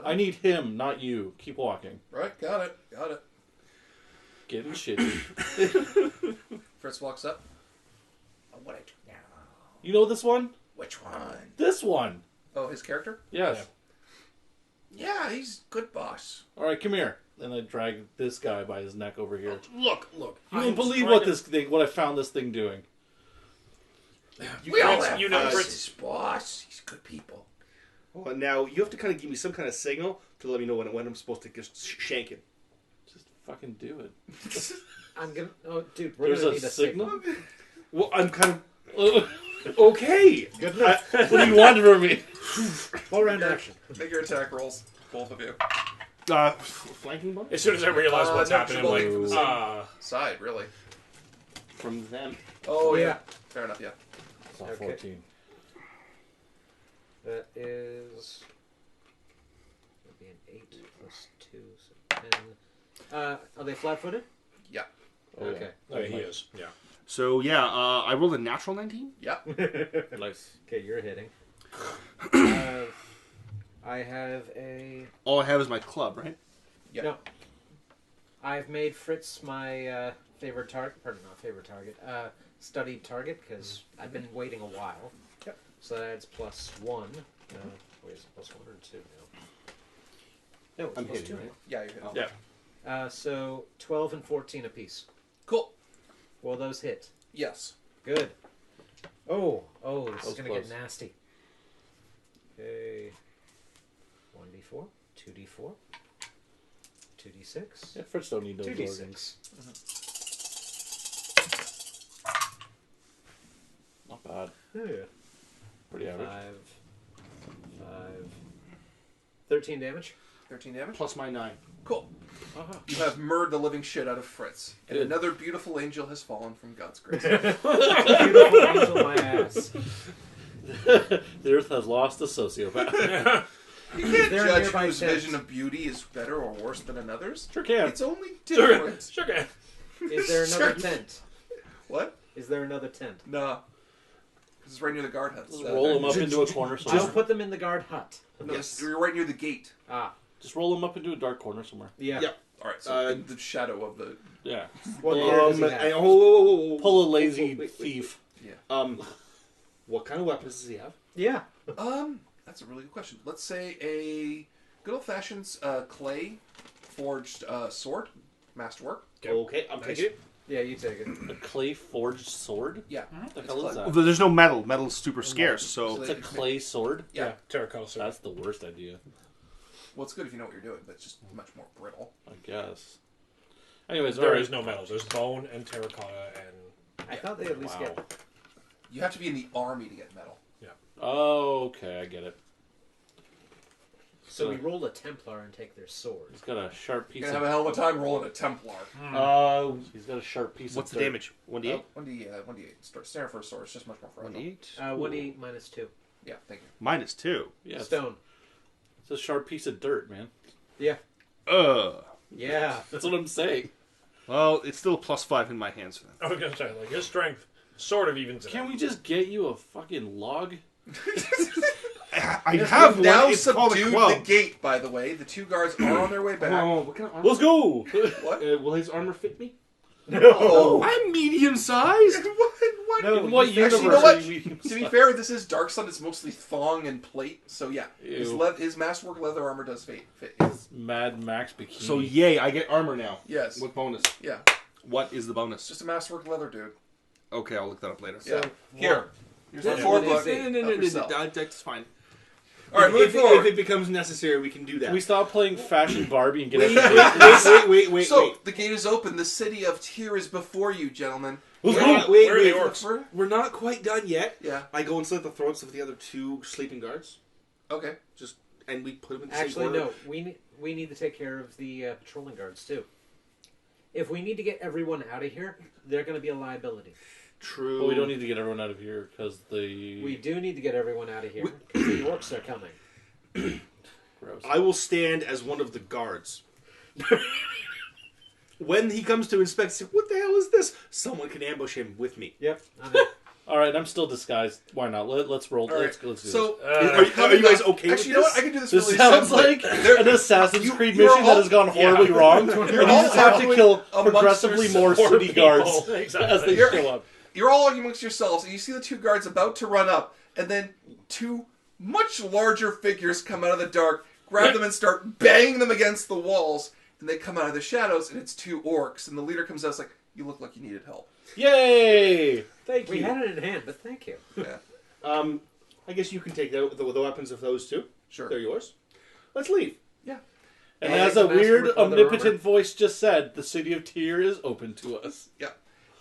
I need him, not you. Keep walking. Right, got it. Getting shitty. Fritz walks up. Oh, what I do now? You know this one? Which one? This one. Oh, his character? Yes. Yeah, he's good boss. All right, come here. And I drag this guy by his neck over here. Look. You I'm won't believe trying what to- what I found this thing doing. We all Fritz, have you know bosses, Fritz. boss. He's good people. Well, now you have to kind of give me some kind of signal to let me know when I'm supposed to just shank him. Just fucking do it. I'm gonna. Oh, dude, we're There's gonna a need a signal? Well, I'm kind of okay. Good enough. What do you want from me? Full round action. Make your attack rolls, both of you. Flanking bump As soon as I realize what's no, happening, just I'm rolling from the like, same side, really. from them. Oh, yeah. Yeah. Fair enough, yeah. It's not Okay. 14. That is. That'd be an 8 plus 2, so 10. Are they flat-footed? Yeah. Oh, Okay. oh, he is. Yeah. So yeah, I rolled a natural 19. Yeah. Nice. Okay, you're hitting. I have a. All I have is my club, right? Yeah. No. I've made Fritz my favorite target. Pardon, not favorite target. Studied target because I've been waiting a while. Yep. So that adds +1. Wait, is it +1 or 2 now? No, it's I'm plus hitting, 2 right? Yeah, you're hitting. Yeah. so 12 and 14 apiece. Cool. Will those hit? Yes. Good. Oh, this That is was going to close. get nasty. Okay. 1d4, 2d4, 2d6. Yeah, Fritz don't need those 2d6. organs. Not bad. Oh, yeah. Pretty average. 13 damage. 13 damage. Plus my 9. Cool. You have murdered the living shit out of Fritz. And Good. another beautiful angel has fallen from God's grace. Beautiful angel, my ass. The Earth has lost a sociopath. You can't They're judge nearby whose tents. vision of beauty is better or worse than another's. Sure can. It's only different. Sure can. Is there another tent? What? Is there another tent? Nah. Because it's right near the guard huts. Just roll them up into a corner Just somewhere. put them in the guard hut. No, you're right near the gate. Ah, Just roll them up into a dark corner somewhere. yeah. Yep. Alright, so in the shadow of the... Yeah. What gear does he have? And, whoa. Pull a lazy Wait. thief. What kind of weapons does he have? Yeah. That's a really good question. Let's say a good old-fashioned clay forged sword. Masterwork. Okay, I'm taking it. Yeah, you take it. A clay forged sword? Yeah. What the It's hell is clay. that? There's no metal. Metal's super scarce, so... It's a clay sword? Yeah. Terracotta sword. That's the worst idea, Well, it's good if you know what you're doing, but it's just much more brittle. I guess. Anyways, There alright. is no metal. There's bone and terracotta and... I thought they at least Wow. get. You have to be in the army to get metal. Oh, okay, I get it. So we rolled a Templar and take their sword. He's got a sharp piece You're gonna of... have a hell of a time rolling a Templar. He's got a sharp piece What's of the dirt. damage? 1d8? 1d8. Standard for a sword. It's just much more fragile. 1d8? 1d minus 2. Yeah, thank you. Minus 2. Yeah, Stone. it's a sharp piece of dirt, man. Yeah. Yeah. That's what I'm saying. Well, it's still a plus 5 in my hands for that. I was gonna say, like, his strength sort of evens it Can't out. we just get you a fucking log? I have You've now one. It's called a subdued club. the gate, by the way. The two guards are on their way back. What kind of armor? Let's go! What? Will his armor fit me? Oh, I'm medium-sized. what? No, In what Actually, you know universe what? are you medium To be sized? fair, this is Dark Sun. It's mostly thong and plate. So yeah, his, Ew. his masterwork leather armor does fit. Mad Max bikini. So yay, I get armor now. Yes. With bonus. Yeah. What is the It's bonus? just a masterwork leather, dude. Okay, I'll look that up later. Yeah. Here. Here's my Yeah, forward what book. is it? Help yourself. That's fine. All right, moving If forward. it becomes necessary, we can do that. Can we stop playing Fashion Barbie and get Wait, out wait. So the gate is open. The city of Tyr is before you, gentlemen. Let's Wait, go! wait, Where are the wait. orcs? We're not quite done yet. Yeah. I go and slit the throats of the other 2 sleeping guards, Okay. and we put them in the same Actually, order. no. We need to take care of the patrolling guards, too. If we need to get everyone out of here, they're going to be a liability. True. But we don't need to get everyone out of here because the... We do need to get everyone out of here because the orcs are coming. Gross. I will stand as one of the guards. When he comes to inspect, say, what the hell is this? Someone can ambush him with me. Yep. I'm in. Alright, I'm still disguised. Why not? Let's roll. All right. Let's do So this. Are you guys okay with Actually, you know this? what? I can do this This really sounds simply. like an Assassin's Creed you're mission all- that has gone horribly wrong. And you all just have to arguing kill amongst progressively more yourselves. city guards People. Exactly. as they You're- show up. You're all arguing amongst yourselves, and you see the two guards about to run up, and then 2 much larger figures come out of the dark, grab them, and start banging them against the walls. And they come out of the shadows, and it's 2 orcs. And the leader comes out, and is like, "You look like you needed help." Yay! Thank We you. had it in hand, but thank you. Yeah, I guess you can take the weapons of those 2. sure. They're yours. Let's leave. And I as like a the weird, masterwork leather omnipotent armor. voice just said, the city of Tyr is open to us. Yeah.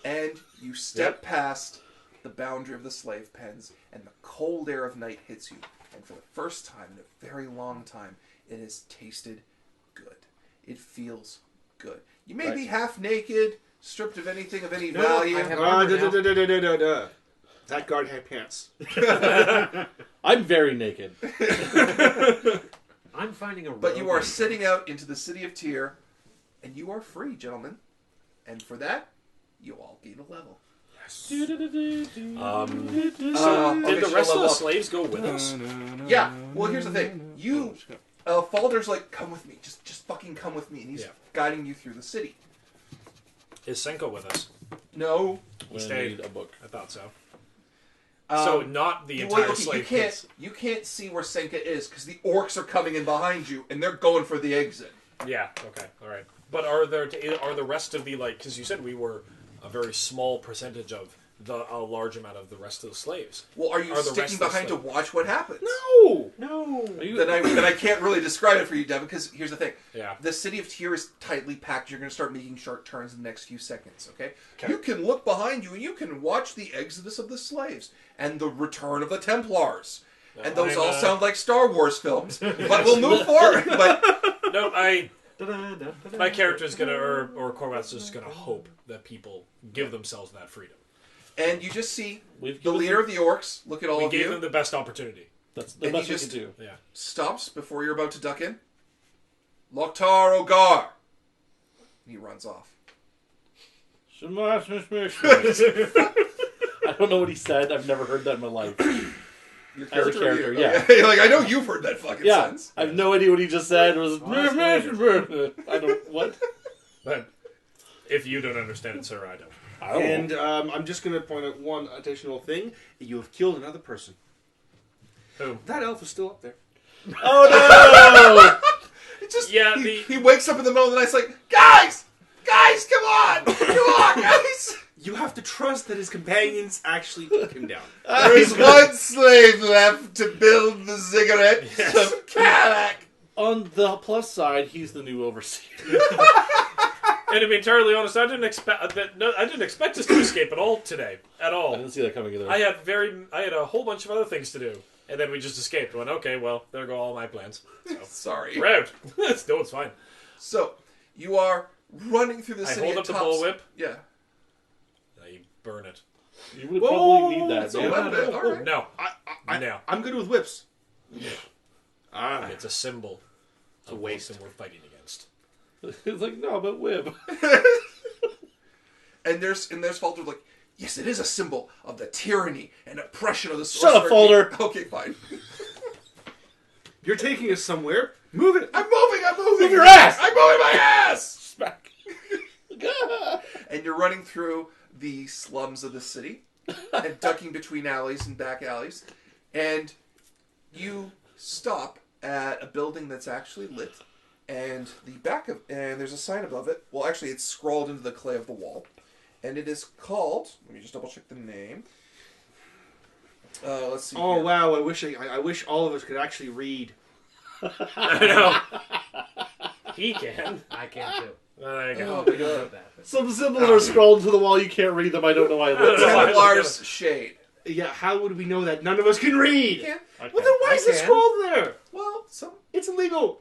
And you step past the boundary of the slave pens, and the cold air of night hits you. And for the first time in a very long time, it has tasted good. It feels good. You may be half naked, stripped of anything of any No, value. I have armor now. That guard had pants. I'm very naked. I'm finding a But you robe. are sitting out into the city of Tyr, and you are free, gentlemen. And for that, you all gain a level. So, Okay, did the she'll rest of level the up. slaves go with us? Yeah. Well, here's the thing. Falder's like, "Come with me. Just fucking come with me," and he's Yeah. guiding you through the city. Is Senko with us? No. We stayed. need a book. I thought so. So Um, not the you, entire okay, slave you kids. can't see where Senka is because the orcs are coming in behind you and they're going for the exit. Yeah. Okay. All right. But are the rest of the because you said we were a very small percentage of a large amount of the rest of the slaves. Well, are you Are the rest sticking of the behind to slave- watch what happens? No! No. Are you, Then I can't really describe it for you, Devin, because here's the thing. Yeah. The city of Tyr is tightly packed. You're going to start making sharp turns in the next few seconds, okay? Okay. You can look behind you and you can watch the exodus of the slaves and the return of the Templars. And those I'm, all sound like Star Wars films, but we'll move forward. But No, my character's gonna, or Corvath's just gonna hope that people give themselves that freedom. and you just see We've the given leader of the orcs look at all We of gave you, them the best opportunity. That's the and you best we just- can do. Yeah. stops before you're about to duck in. Loktar Ogar. And he runs off. I don't know what he said. I've never heard that in my life. Your As a character, character, you? yeah. Okay. Like, I know you've heard that fucking Yeah, sentence. I have no idea what he just said. It was Honestly. I don't what. But if you don't understand it, sir, I don't. I don't And know. I'm just going to point out one additional thing. You have killed another person. Who? That elf is still up there. Oh It just, Yeah, he wakes up in the middle of the night. It's like, guys, come on, guys. You have to trust that his companions actually took him down. There's one slave left to build the ziggurat of Kalak. On the plus side, he's the new overseer. And to be entirely honest, I didn't expect that. No, I didn't expect us to escape at all today. At I all. didn't see that coming either. I had a whole bunch of other things to do, and then we just escaped. Went, okay, well, there go all my plans. So, Sorry. we're out. No, it's fine. So you are running through the I city. hold at up the tops- bullwhip. Yeah. Now you burn it. You would Whoa, probably need that. It's a man. weapon. All right. No, I, no. I'm good with whips. Ah, It's a symbol it's a of waste. something we're fighting against. It's like, no, but whip. And there's Falter like, yes, it is a symbol of the tyranny and oppression of the Shut up, sorcerer Falter. king." Okay, fine. You're taking us somewhere. Move it. I'm moving. Move your ass! I'm moving my ass. Smack. And you're running through the slums of the city and ducking between alleys and back alleys. And you stop at a building that's actually lit. And there's a sign above it. Well, actually, it's scrawled into the clay of the wall. And it is called, let me just double check the name. Let's see. Oh here. wow! I wish all of us could actually read. I know. He can. I can't do. There you Oh go. my god. that. But Some symbols are scrawled to the wall. You can't read them. I don't know why. Templar's Shade. Yeah, how would we know that? None of us can read. Can't- Okay. Well, then why is it can. scrolled there? Well, It's illegal.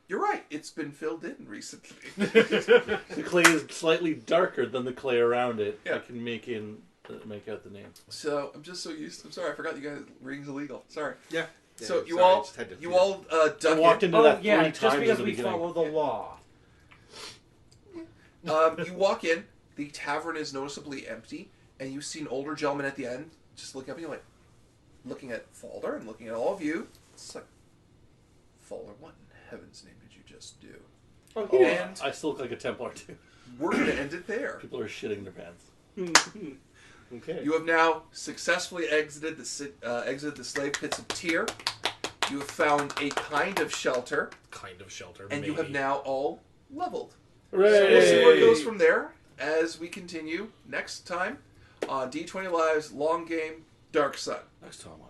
you're right. It's been filled in recently. The clay is slightly darker than the clay around it. Yeah. I can make out the name. So I'm just so used to, I'm sorry, I forgot you guys reading's illegal. Sorry. Yeah. So Yeah, you sorry, I all just had to- duck I walked in. into Oh that yeah, 3 just times because at the we beginning. follow the law. You walk in. The tavern is noticeably empty, and you see an older gentleman at the end, just looking up at you, like looking at Falder and looking at all of you. It's like, Falder, what in heaven's name did you just do? Oh, Oh, And I still look like a Templar too. we're going to end it there. People are shitting their pants. Okay. You have now successfully exited the slave pits of Tyr. You have found a kind of shelter, Kind of shelter. and you have maybe. now all leveled. Hooray! So we'll see where it goes from there as we continue next time on D20 Live's Long Game Dark Sun. Next time on